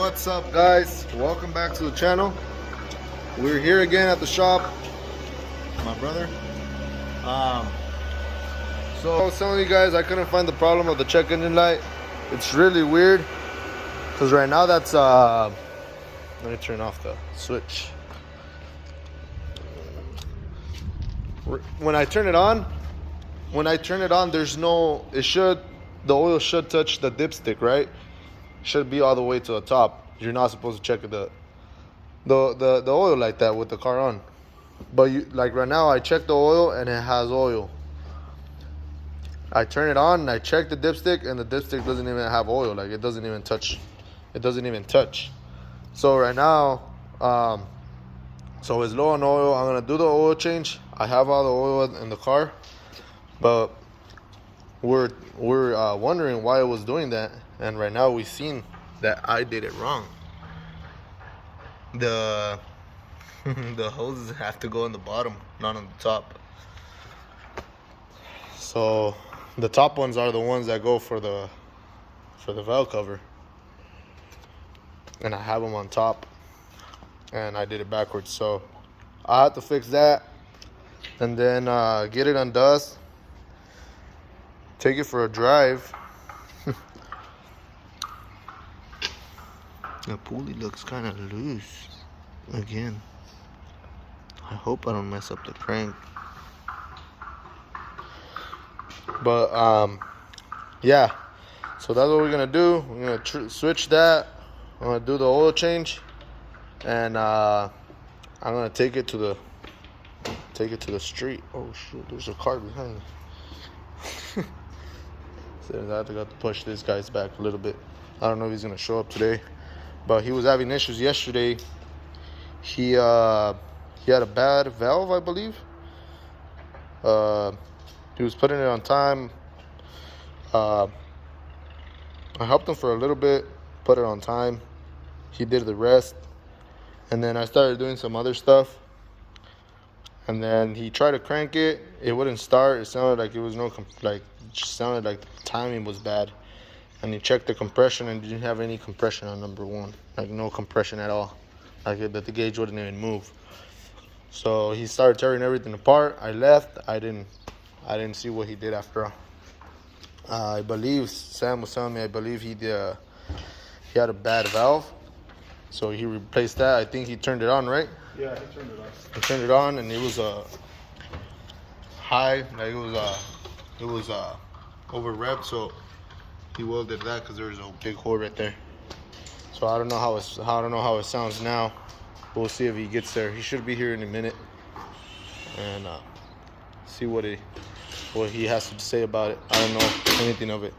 What's up, guys? Welcome back to the channel. We're here again at the shop, my brother. So I was telling you guys I couldn't find the problem of the check engine light. It's really weird because right now that's let me turn off the switch. When I turn it on, there's no, the oil should touch the dipstick, right? Should be all the way to the top. You're not supposed to check the oil like that with the car on. But like right now, I checked the oil and it has oil. I turn it on and I check the dipstick and the dipstick doesn't even have oil. Like it doesn't even touch. So right now, so it's low on oil. I'm gonna do the oil change. I have all the oil in the car, but we're wondering why it was doing that. And right now we've seen that I did it wrong. The hoses have to go in the bottom, not on the top. So the top ones are the ones that go for the valve cover, and I have them on top, and I did it backwards. So I have to fix that, and then get it undust, take it for a drive. The pulley looks kind of loose again. I hope I don't mess up the crank. But yeah, so that's what we're gonna do. We're gonna switch that. I'm gonna do the oil change, and I'm gonna take it to the street. Oh shoot, there's a car behind me. So I have to push this guy's back a little bit. I don't know if he's gonna show up today, but he was having issues yesterday. He had a bad valve, I believe. He was putting it on time. I helped him for a little bit, put it on time. He did the rest, and then I started doing some other stuff. And then he tried to crank it. It wouldn't start. It sounded like it was it just sounded like the timing was bad. And he checked the compression and didn't have any compression on number one, like no compression at all, like that the gauge wouldn't even move. So he started tearing everything apart. I left. I didn't see what he did after all. I believe Sam was telling me, I believe he had a bad valve, so he replaced that. I think he turned it on, right? Yeah, he turned it on. He turned it on, and it was high, like it was over revved, so he welded that because there's a big hole right there. So I don't know how it sounds now. We'll see if he gets there. He should be here in a minute, and see what he has to say about it. I don't know anything of it,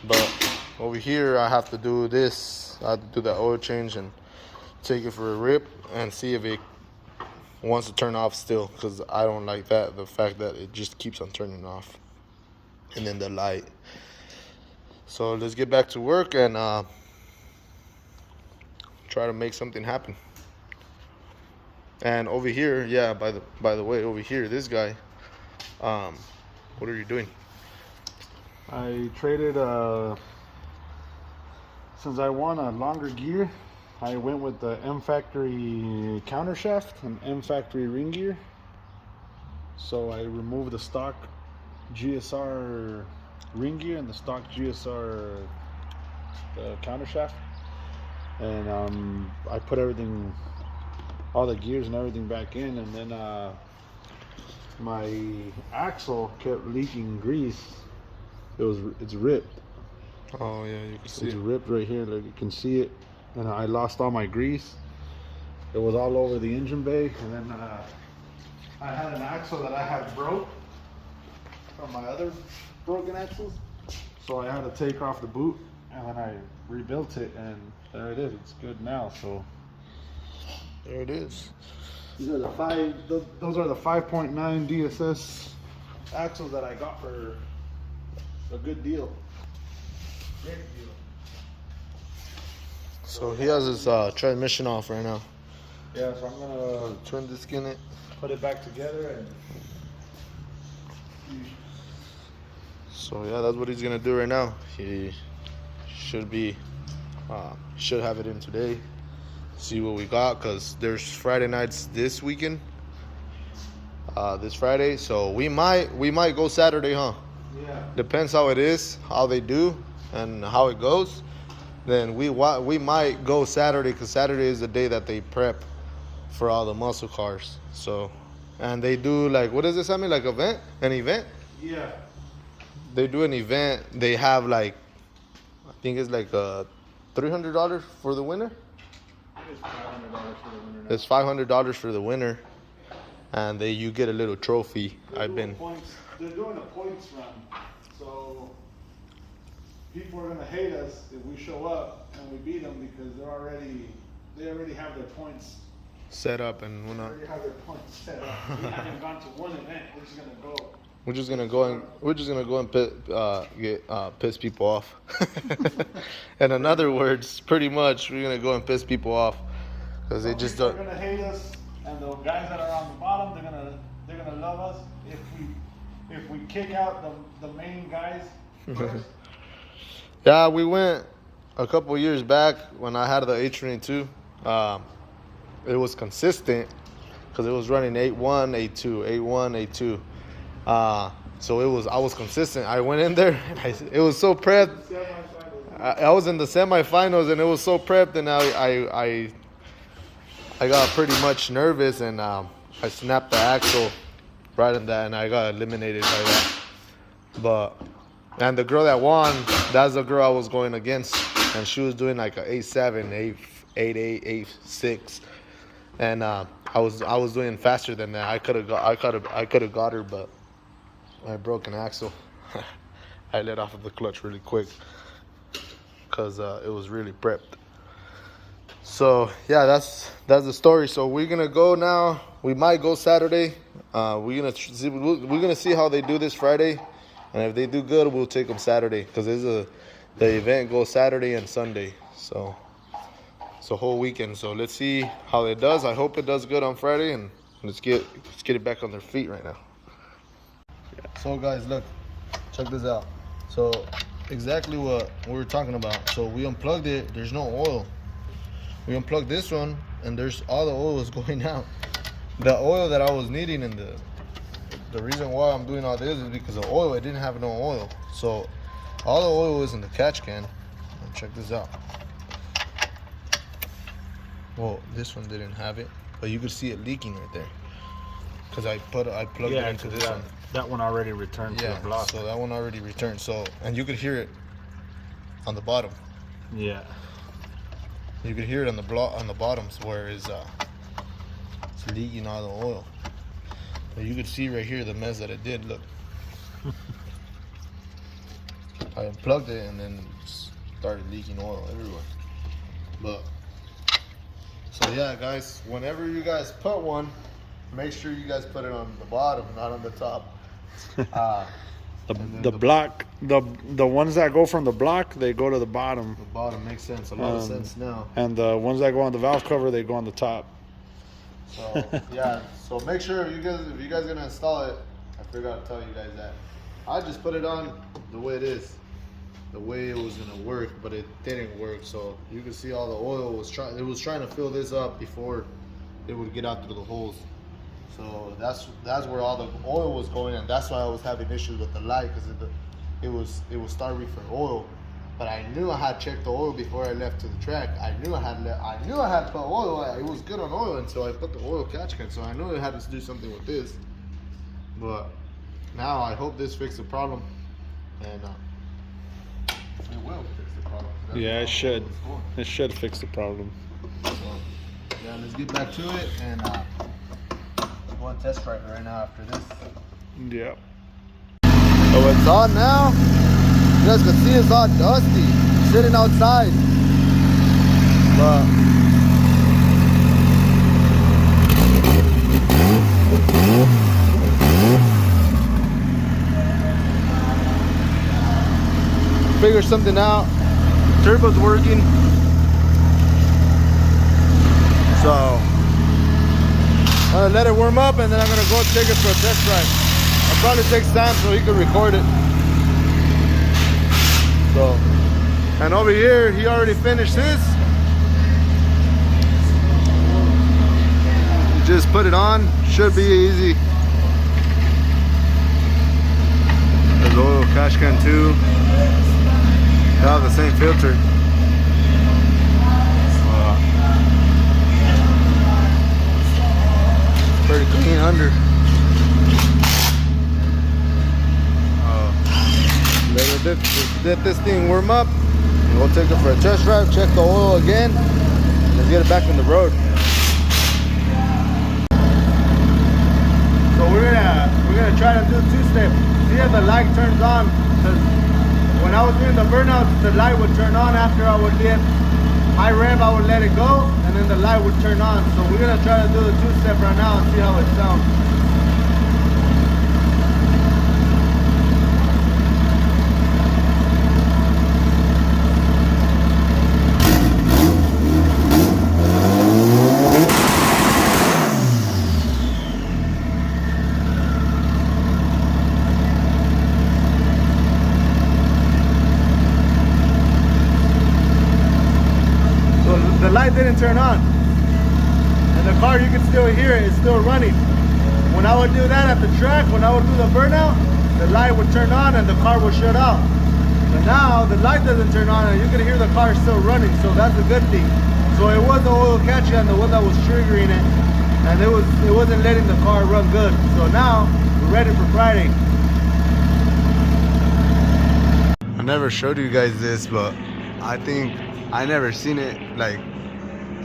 but over here I have to do this. I have to do the oil change and take it for a rip and see if it wants to turn off still, because I don't like that, the fact that it just keeps on turning off. And then the light. So let's get back to work and try to make something happen. And over here, yeah, by the way, over here, this guy, what are you doing? I traded, since I want a longer gear, I went with the M Factory countershaft and M Factory ring gear. So I removed the stock GSR ring gear and the stock GSR countershaft, and I put everything, all the gears and everything back in, and then my axle kept leaking grease. It's ripped. Oh yeah, you can see it's ripped right here, like you can see it. And I lost all my grease. It was all over the engine bay. And then I had an axle that I had broke from my other broken axles, so I had to take off the boot, and then I rebuilt it, and there it is. It's good now. So there it is. These are those are the 5.9 DSS axles that I got for a good deal. Great deal. So he has his transmission off right now. Yeah, so I'm gonna turn this in it, put it back together, and so yeah, that's what he's gonna do right now. He should be Should have it in today. See what we got, because there's Friday nights this weekend. This Friday, so we might go Saturday, huh? Yeah. Depends how it is, how they do, and how it goes. Then we might go Saturday, because Saturday is the day that they prep for all the muscle cars. So, and they do, like, what is this? I mean, like an event. Yeah. They do an event. They have, like, I think it's like $300 for the winner. It's $500 for the winner. It's $500 for the winner, and you get a little trophy. They're doing a points run, so people are gonna hate us if we show up and we beat them, because they already have their points set up and They whatnot. already have their points set up. We haven't gone to one event. We're just gonna go. We're just gonna go and piss people off. And in other words, pretty much, we're gonna go and piss people off because they just They're don't. gonna hate us, and the guys that are on the bottom, they're gonna love us if we kick out the main guys first. Yeah, we went a couple years back when I had the H22. It was consistent because it was running 8-1, 8-2, 8-1, 8-2. So I was consistent. I went in there and it was so prepped. I was in the semifinals and it was so prepped, and I got pretty much nervous, and I snapped the axle right in that, and I got eliminated by that. And the girl that won, that's the girl I was going against, and she was doing like a 8-7, 8-8, 8-6, and I was doing faster than that. I could have got her, but I broke an axle. I let off of the clutch really quick because it was really prepped. So yeah, that's the story. So we're gonna go now. We might go Saturday. We're gonna see how they do this Friday, and if they do good, we'll take them Saturday, because the event goes Saturday and Sunday. So it's a whole weekend. So let's see how it does. I hope it does good on Friday, and let's get it back on their feet right now. So guys, look, check this out. So exactly what we were talking about. So we unplugged it. There's no oil. We unplugged this one, and there's all the oil is going out. The oil that I was needing, and the reason why I'm doing all this is because of oil. It didn't have no oil. So all the oil is in the catch can. And check this out. Well, this one didn't have it, but you could see it leaking right there, because I plugged it into this one. That one already returned to the block. So that one already returned. So, and you could hear it on the bottom. Yeah. You could hear it on the bottoms where it's leaking all the oil. But you could see right here the mess that it did. Look. I unplugged it and then started leaking oil everywhere. But so yeah, guys, whenever you guys put one, make sure you guys put it on the bottom, not on the top. The ones that go from the block, they go to the bottom. The bottom makes sense. A lot of sense now. And the ones that go on the valve cover, they go on the top. So yeah, so make sure if you guys gonna install it, I forgot to tell you guys that I just put it on the way it is, the way it was gonna work, but it didn't work. So you can see all the oil was trying to fill this up before it would get out through the holes. So that's where all the oil was going, and that's why I was having issues with the light, because it was Star Reefer oil. But I knew I had checked the oil before I left to the track. I knew I had put oil. It was good on oil until I put the oil catch can. So I knew I had to do something with this. But now I hope this fixed the problem, and it will fix the problem. Yeah, it should. It should fix the problem. So yeah, let's get back to it, and go on test drive right now after this. Yeah. So it's on now. You guys can see it's all dusty, sitting outside. But figure something out. Turbo's working. So I'm gonna let it warm up, and then I'm gonna go take it for a test drive. I'll probably take Sam so he can record it. So And over here, he already finished his. You just put it on, should be easy. There's the oil cash can too. They have the same filter. Pretty clean under. Let this thing warm up. We'll take it for a test drive, check the oil again, let's get it back on the road. So we're gonna try to do two-step. See if the light turns on. Because when I was doing the burnouts, the light would turn on after I would get high rev. I would let it go, and then the light would turn on. So we're gonna try to do the two-step right now and see how it sounds. The light didn't turn on, and the car, you can still hear it, it's still running. When I would do that at the track, when I would do the burnout, the light would turn on and the car would shut off. But now the light doesn't turn on and you can hear the car still running, so that's a good thing. So it was the oil catch can, the one that was triggering it, and it wasn't letting the car run good. So now we're ready for Friday. I never showed you guys this, but I think I never seen it like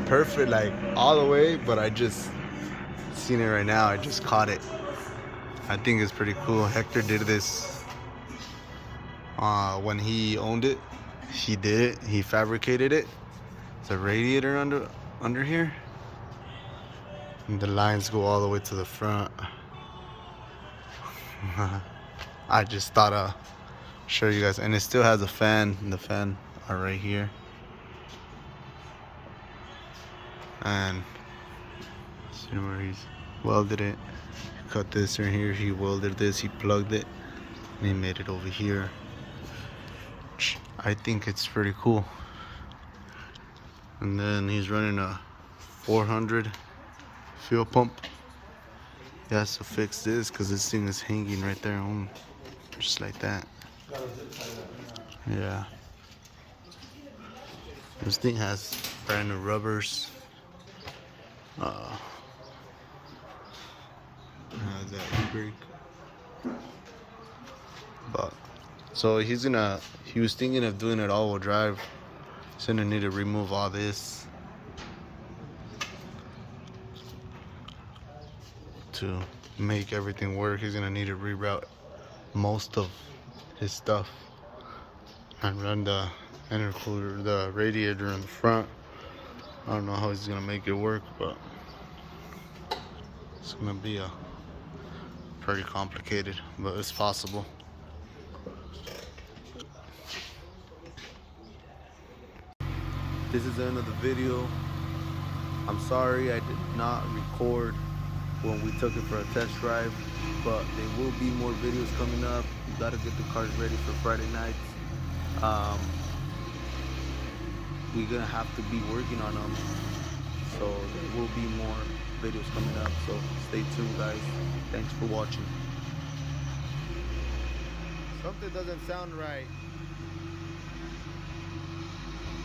perfect, like all the way, but I just seen it right now. I just caught it. I think it's pretty cool. Hector did this when he owned it. He did it. He fabricated it. It's a radiator under here, and the lines go all the way to the front. I just thought I'd show you guys, and it still has a fan. And the fan are right here. And see where he's welded it. Cut this in here, he welded this, he plugged it, and he made it over here. I think it's pretty cool. And then he's running a 400 fuel pump. He has to fix this because this thing is hanging right there on, just like that. Yeah. This thing has brand new rubbers. Has that e-brake. But so he was thinking of doing it all-wheel drive. He's gonna need to remove all this to make everything work. He's gonna need to reroute most of his stuff and run the intercooler, the radiator in the front. I don't know how he's gonna make it work, but it's gonna be pretty complicated, but it's possible. This is the end of the video. I'm sorry I did not record when we took it for a test drive, but there will be more videos coming up. We gotta get the cars ready for Friday nights. We're gonna have to be working on them, so there will be more videos coming up, so stay tuned, guys. Thanks for watching. Something doesn't sound right.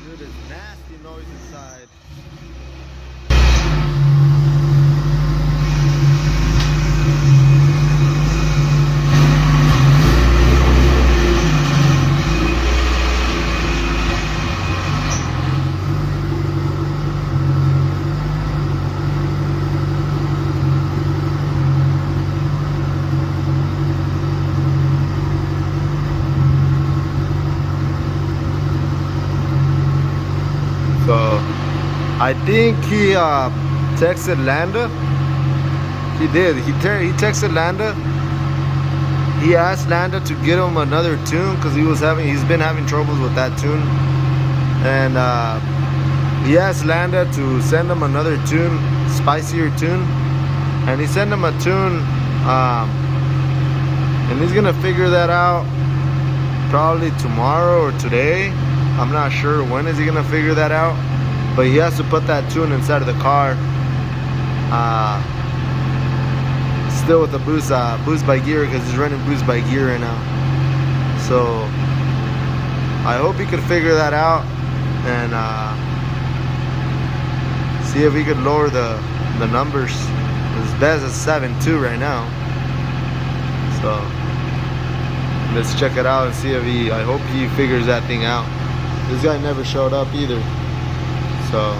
Hear this nasty noise inside. So I think he texted Landa. He did. He texted Landa. He asked Landa to get him another tune because he's been having troubles with that tune. And he asked Landa to send him another tune, spicier tune. And he sent him a tune, and he's gonna figure that out probably tomorrow or today. I'm not sure when is he gonna figure that out, but he has to put that tune inside of the car. Still with the boost by gear, because he's running boost by gear right now. So I hope he could figure that out and see if he could lower the numbers. His best is 7.2 right now. So let's check it out and see if I hope he figures that thing out. This guy never showed up either. So